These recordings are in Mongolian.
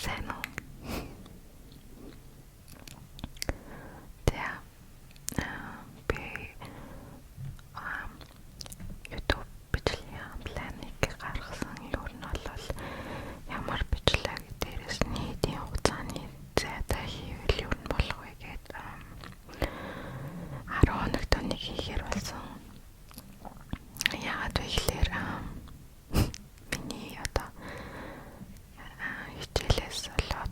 Сайн уу? Тэгээ би YouTube бичлэгийн планыг гаргасан. Юу нь бол ямар бичлэг дээрээс нь хэдийн хугацааны зайтай хийвэл юу нь болох вэ гэдэг 10 хоногт нэг хийхээр болсон. Яагаад вэ гэхээр миний одоо хичээлээс болоод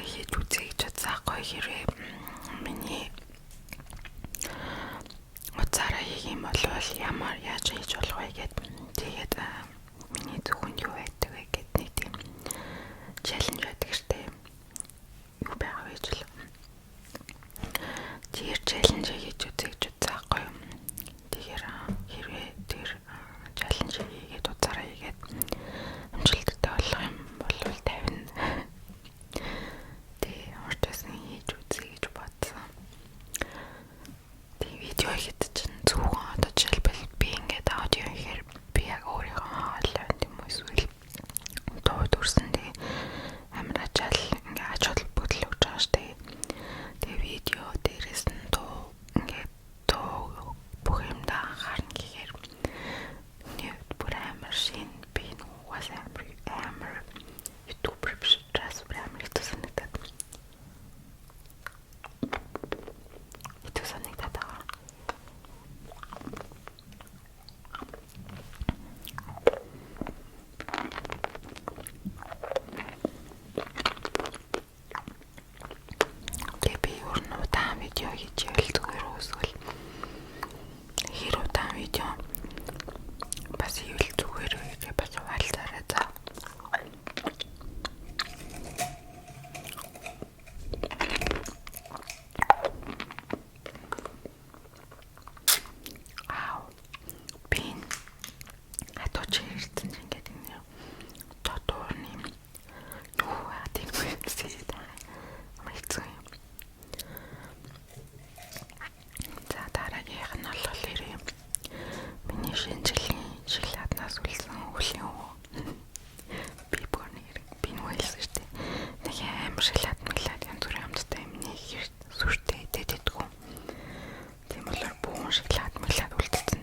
хийж үзье гэж бодсаахгүй хэрвээ миний уцаараа хийх юм бол ямар яаж хийж болох вэ гэд тэгээд миний зөвхөн юу байдаг вэ гэд нэг тийм челленж байдаг штэ юу байгаа вэ ч л тэр челленж хийж үзье гэж бодсаахгүй тэгэхээр хэрвээ тэр челленж хийгээд уцаараа хийгээд амжилттай болох юм бол 50 тэгээ уртаас нь хийж үзье гэж бодсон. Тэгээ видео хийхэд чинь зөвхөн одоо жишээлбэл би ингээд аудио хийхээр би яг өөрийнхөө хоолойнд юм уу эсвэл дуу дүрсэндээ амар ачаал ингээд ач холбогдол өгч байгаа штэ. Тэгээ видео дээрээс нь дуу ингээд дуу бүх юмдаа анхаарна гэхээр нэг бүр амар шин би нугас амар ютубер биш учраас амар хэцүү санагдаад байгаа. Тэгээ би өөрөө удаан видео хийж ивэл зүгээр үэсвэл хэр удаан видео бас ивэл зүгээр гэж бас хуваалцаарай за. Пин хатууч ирсэн чинь ингээд ингэ дотоорны юу адиг үсээд амарцсан юм. За дараагийнх нь бол ирээ. Миний шинжилгээ шоколаднаас үлдсэн үлийн уу. Би бүр нэр би нүэлсэн шүү дээ. Нэг амар шоколад мэлад янз бүрийн амттай юм нэг сүртэй дэдэггүй. Тийм болохоор бүүн шоколад мэлад үлдсэн.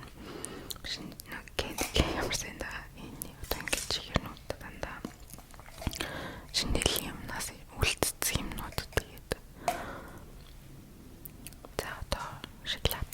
Ямар сэнда энэ одоо ингэж чихэрнүүд дандаа шинэлийн юмнаас үлдсэн юмнууд тэгээд за одоо шоколад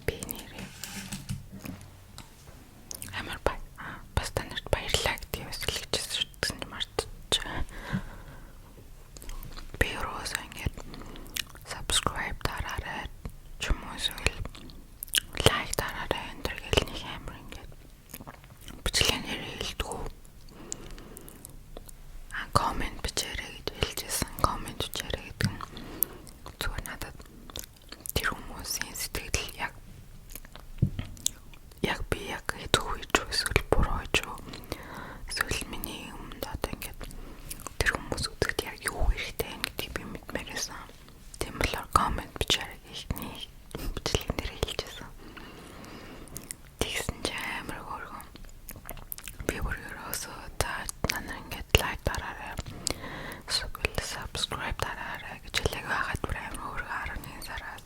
би нэрээ амар бас танарт баярлалаа гэдэг юм хэлчихсэн юм мартчих. Би өөрөө ингэж subscribe дараарай ч юм уу эсвэл like дараарай энэ гэл нэг амар ингэж бичлэгээр хэлдэггүй. Comment бичээрэй гэж хэлжсэн. Comment бичээрэй гэдэг нь зүгээр надад тэр хүмүүсийн сэтгэл яг би яг хэдгүй ч эсвэл буруу ч эсвэл миний өмнөд одоо ингээд тэр хүмүүс үзэхэд яг юу хэрэгтэй гэдгийг би мэдмээрсэн. Тийм болохоор comment бичээрэй ихний бичлэгэн дээр хэлжсэн. Тэгсэн чинь амар хөөргөн. Би бүр ерөөсөө танаа ингээд like дараарай. Subscribe дараарай гэж хэлээг байгаад бүр амар хөөргөн 11 сараас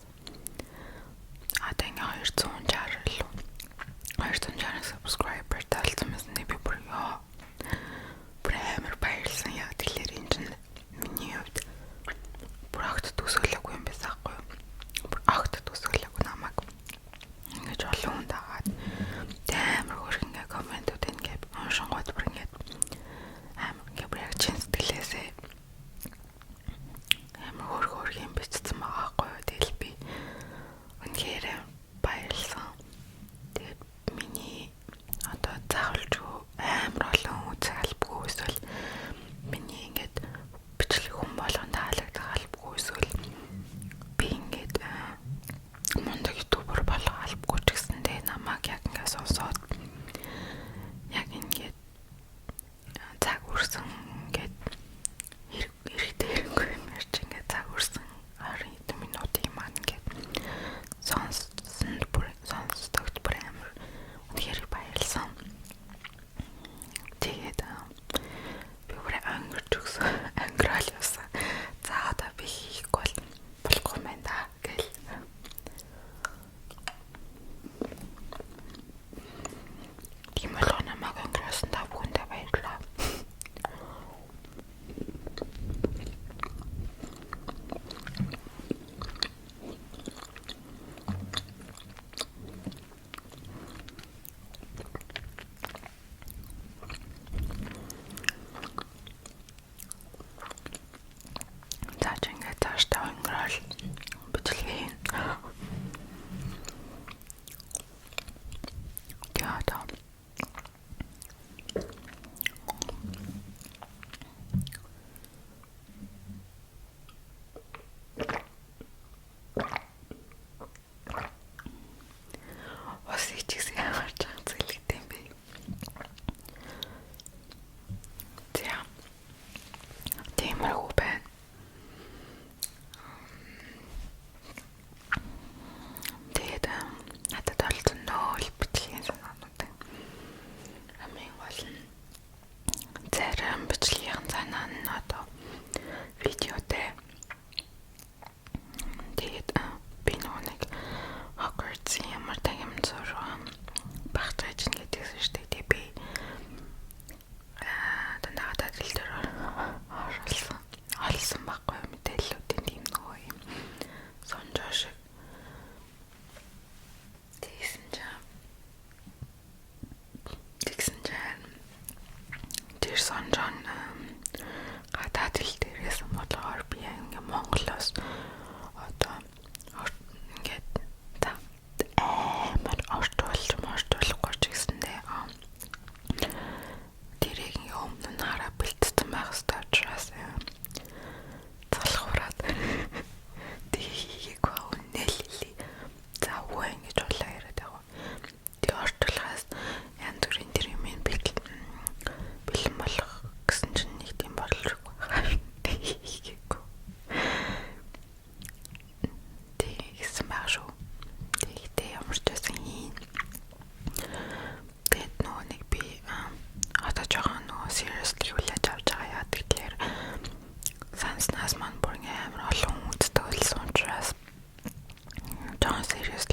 одоо ингээ 260 subscriber талсан мэт би бүр амар баярлсан яа тэгэхээр энэ чинь миний хувьд бүр огт төсөөлөөгүй юм байсан хгүй юу. Бүр огт төсөөлөөгүй. жоохон serious